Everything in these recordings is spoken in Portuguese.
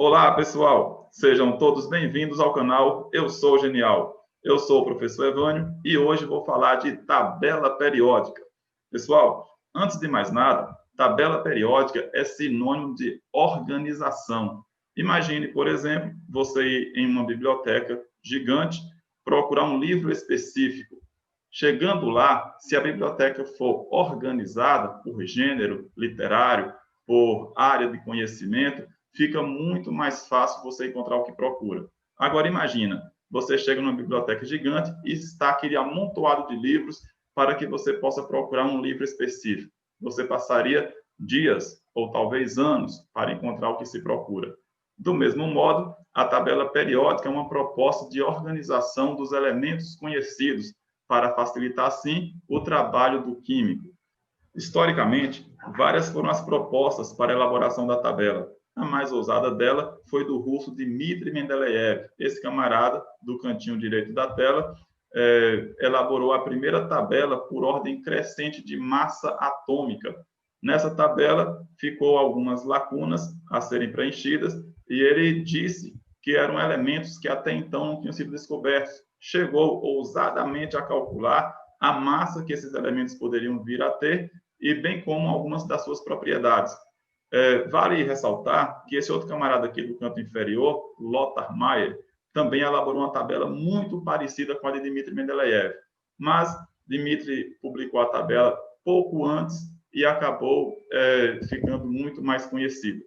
Olá, pessoal! Sejam todos bem-vindos ao canal Eu Sou Genial. Eu sou o professor Evânio e hoje vou falar de tabela periódica. Pessoal, antes de mais nada, tabela periódica é sinônimo de organização. Imagine, por exemplo, você ir em uma biblioteca gigante, procurar um livro específico. Chegando lá, se a biblioteca for organizada por gênero literário, por área de conhecimento, fica muito mais fácil você encontrar o que procura. Agora imagina, você chega numa biblioteca gigante e está aquele amontoado de livros para que você possa procurar um livro específico. Você passaria dias ou talvez anos para encontrar o que se procura. Do mesmo modo, a tabela periódica é uma proposta de organização dos elementos conhecidos para facilitar, assim, o trabalho do químico. Historicamente, várias foram as propostas para a elaboração da tabela. A mais ousada dela foi do russo Dmitry Mendeleev. Esse camarada, do cantinho direito da tela, elaborou a primeira tabela por ordem crescente de massa atômica. Nessa tabela, ficou algumas lacunas a serem preenchidas, e ele disse que eram elementos que até então não tinham sido descobertos. Chegou ousadamente a calcular a massa que esses elementos poderiam vir a ter, e bem como algumas das suas propriedades. Vale ressaltar que esse outro camarada aqui do canto inferior, Lothar Meyer, também elaborou uma tabela muito parecida com a de Dmitry Mendeleev, mas Dmitry publicou a tabela pouco antes e acabou ficando muito mais conhecido.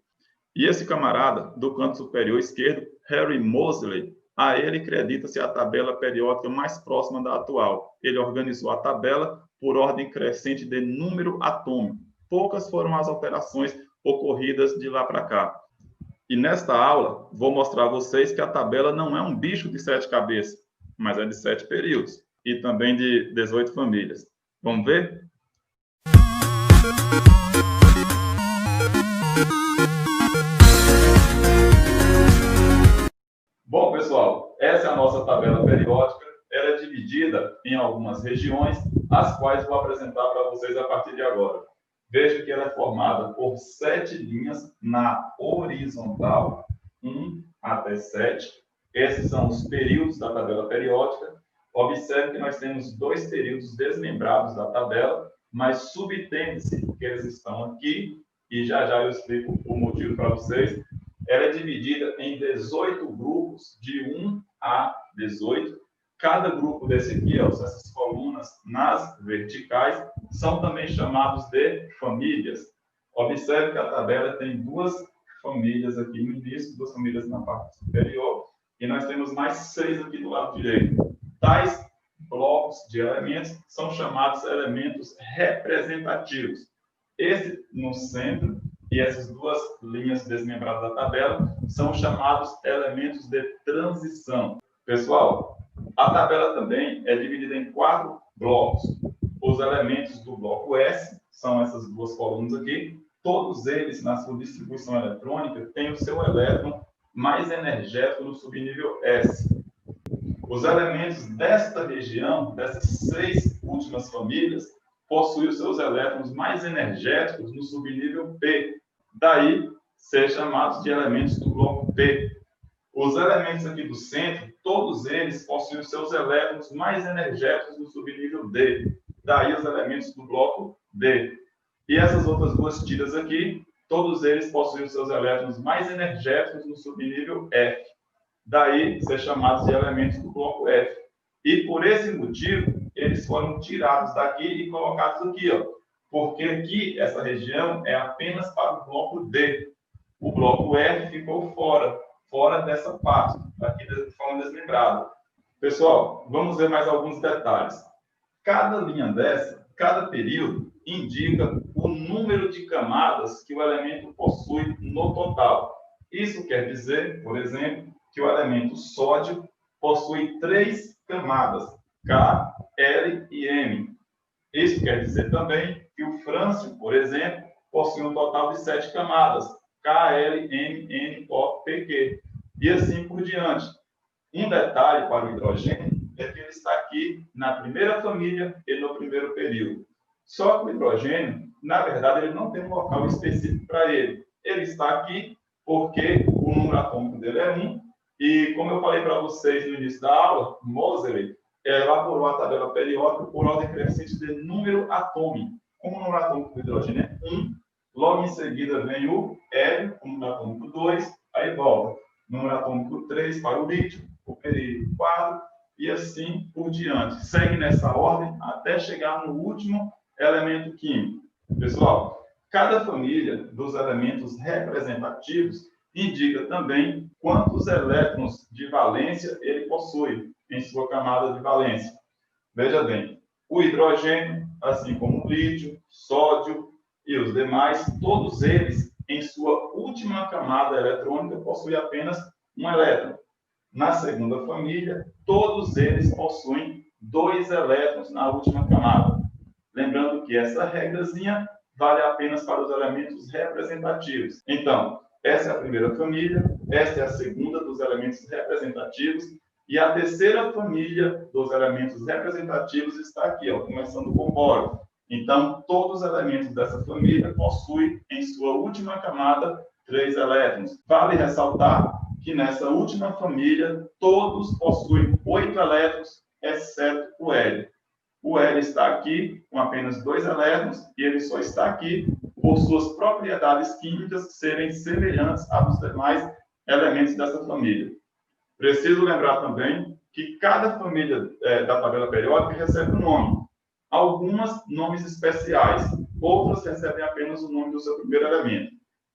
E esse camarada, do canto superior esquerdo, Harry Moseley, a ele acredita-se a tabela periódica mais próxima da atual. Ele organizou a tabela por ordem crescente de número atômico. Poucas foram as alterações ocorridas de lá para cá. E nesta aula, vou mostrar a vocês que a tabela não é um bicho de 7 cabeças, mas é de 7 períodos e também de 18 famílias. Vamos ver? Bom, pessoal, essa é a nossa tabela periódica. Ela é dividida em algumas regiões, as quais vou apresentar para vocês a partir de agora. Veja que ela é formada por 7 linhas na horizontal, 1 até 7. Esses são os períodos da tabela periódica. Observe que nós temos 2 períodos desmembrados da tabela, mas subtende-se que eles estão aqui, e já já eu explico o motivo para vocês. Ela é dividida em 18 grupos, de 1 a 18. Cada grupo desse aqui, essas colunas nas verticais, são também chamados de famílias. Observe que a tabela tem 2 famílias aqui no início, 2 famílias na parte superior, e nós temos mais 6 aqui do lado direito. Tais blocos de elementos são chamados elementos representativos. Esse no centro e essas 2 linhas desmembradas da tabela são chamados elementos de transição. Pessoal, a tabela também é dividida em 4 blocos. Os elementos do bloco S são essas 2 colunas aqui. Todos eles, na sua distribuição eletrônica, têm o seu elétron mais energético no subnível S. Os elementos desta região, dessas 6 últimas famílias, possuem os seus elétrons mais energéticos no subnível P. Daí, ser chamados de elementos do bloco P. Os elementos aqui do centro, todos eles possuem os seus elétrons mais energéticos no subnível D. Daí, os elementos do bloco D. E essas outras 2 tiras aqui, todos eles possuem os seus elétrons mais energéticos no subnível F. Daí, ser chamados de elementos do bloco F. E, por esse motivo, eles foram tirados daqui e colocados aqui, porque aqui, essa região é apenas para o bloco D. O bloco F ficou fora dessa parte, aqui de forma desmembrada. Pessoal, vamos ver mais alguns detalhes. Cada linha dessa, cada período, indica o número de camadas que o elemento possui no total. Isso quer dizer, por exemplo, que o elemento sódio possui 3 camadas, K, L e M. Isso quer dizer também que o frâncio, por exemplo, possui um total de 7 camadas, K, L, M, N, O, P, Q. E assim por diante. Um detalhe para o hidrogênio é que ele está aqui na primeira família e no primeiro período. Só que o hidrogênio, na verdade, ele não tem um local específico para ele. Ele está aqui porque o número atômico dele é 1, e como eu falei para vocês no início da aula, Moseley elaborou a tabela periódica por ordem crescente de número atômico. Como o número atômico do hidrogênio é 1, logo em seguida vem o hélio, o número atômico 2, aí volta número atômico 3 para o lítio, o período 4, e assim por diante. Segue nessa ordem até chegar no último elemento químico. Pessoal, cada família dos elementos representativos indica também quantos elétrons de valência ele possui em sua camada de valência. Veja bem, o hidrogênio, assim como o lítio, sódio e os demais, todos eles, em sua última camada eletrônica, possuem apenas um elétron. Na segunda família, todos eles possuem 2 elétrons na última camada. Lembrando que essa regrazinha vale apenas para os elementos representativos. Então, essa é a primeira família, esta é a segunda dos elementos representativos, e a terceira família dos elementos representativos está aqui, ó, começando com boro. Então, todos os elementos dessa família possuem em sua última camada 3 elétrons. Vale ressaltar que nessa última família, todos possuem 8 elétrons, exceto o hélio. O hélio está aqui com apenas 2 elétrons e ele só está aqui por suas propriedades químicas serem semelhantes aos demais elementos dessa família. Preciso lembrar também que cada família da tabela periódica recebe um nome. Algumas nomes especiais, outras recebem apenas o nome do seu primeiro elemento.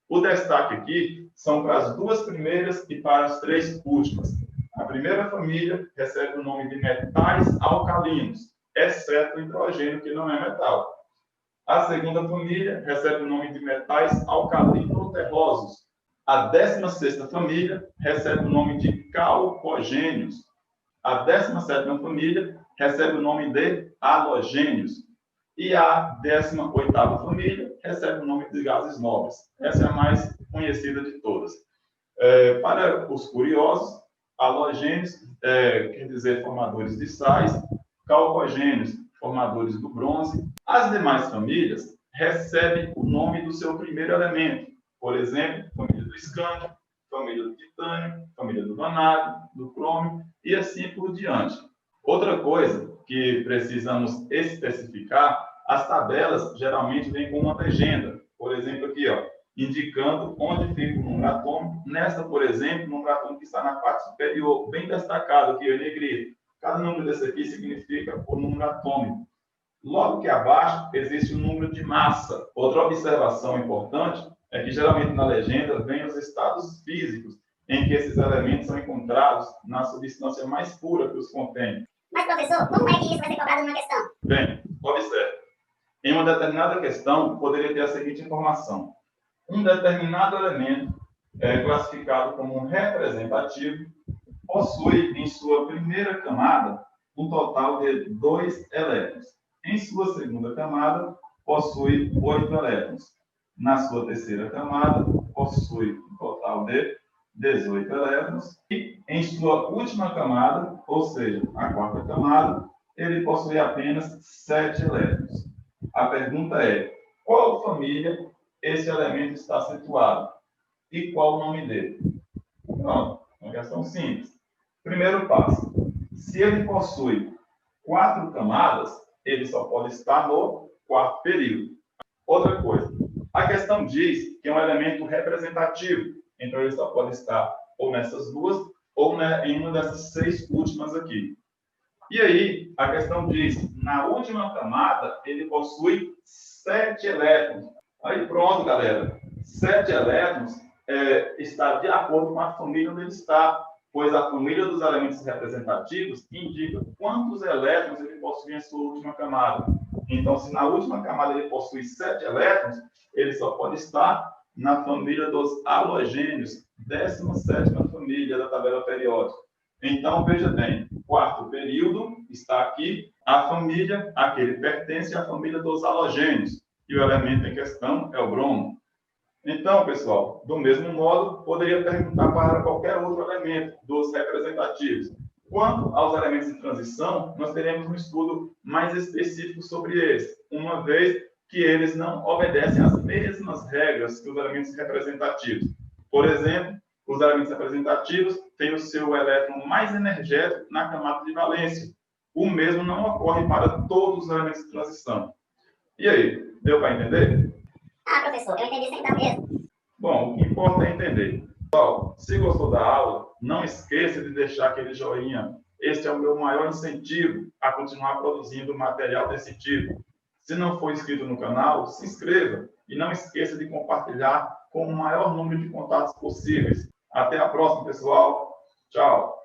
O destaque aqui são para as 2 primeiras e para as 3 últimas. A primeira família recebe o nome de metais alcalinos, exceto o hidrogênio, que não é metal. A segunda família recebe o nome de metais alcalino-terrosos. A 16ª família recebe o nome de calcogênios. A 17ª família recebe o nome de halogênios. E a 18ª família recebe o nome de gases nobres. Essa é a mais conhecida de todas. Para os curiosos, halogênios quer dizer formadores de sais, calcogênios, formadores do bronze. As demais famílias recebem o nome do seu primeiro elemento. Por exemplo, família do escândio, família do titânio, família do vanádio, do crômio e assim por diante. Outra coisa que precisamos especificar, as tabelas geralmente vêm com uma legenda. Por exemplo, aqui, ó, indicando onde fica o número atômico. Nesta, por exemplo, o número atômico está na parte superior, bem destacado aqui, em negrito. Cada número desse aqui significa o número atômico. Logo que abaixo existe o número de massa. Outra observação importante é que geralmente na legenda vem os estados físicos em que esses elementos são encontrados na substância mais pura que os contém. Mas, professor, como é que isso vai ser cobrado numa questão? Bem, observe. Em uma determinada questão, poderia ter a seguinte informação. Um determinado elemento classificado como um representativo possui em sua primeira camada um total de 2 elétrons. Em sua segunda camada, possui 8 elétrons. Na sua terceira camada, possui um total de 18 elétrons. E em sua última camada, ou seja, a quarta camada, ele possui apenas 7 elétrons. A pergunta é, qual família esse elemento está situado? E qual o nome dele? Pronto, uma questão simples. Primeiro passo, se ele possui 4 camadas, ele só pode estar no 4º período. Outra coisa, a questão diz que é um elemento representativo, então ele só pode estar ou nessas 2 ou em uma dessas 6 últimas aqui. E aí, a questão diz, na última camada, ele possui 7 elétrons. Aí pronto, galera. 7 elétrons está de acordo com a família onde ele está, pois a família dos elementos representativos indica quantos elétrons ele possui em sua última camada. Então, se na última camada ele possui 7 elétrons, ele só pode estar na família dos halogênios, 17ª família da tabela periódica. Então, veja bem, 4º período está aqui, a família a que ele pertence é a família dos halogênios, e o elemento em questão é o bromo. Então, pessoal, do mesmo modo, poderia perguntar para qualquer outro elemento dos representativos. Quanto aos elementos de transição, nós teremos um estudo mais específico sobre eles, uma vez que eles não obedecem às mesmas regras que os elementos representativos. Por exemplo, os elementos representativos têm o seu elétron mais energético na camada de valência. O mesmo não ocorre para todos os elementos de transição. E aí, deu para entender? Ah, professor, eu entendi sem dar mesmo. Bom, o que importa é entender. Pessoal, se gostou da aula, não esqueça de deixar aquele joinha. Este é o meu maior incentivo a continuar produzindo material desse tipo. Se não for inscrito no canal, se inscreva e não esqueça de compartilhar com o maior número de contatos possíveis. Até a próxima, pessoal. Tchau.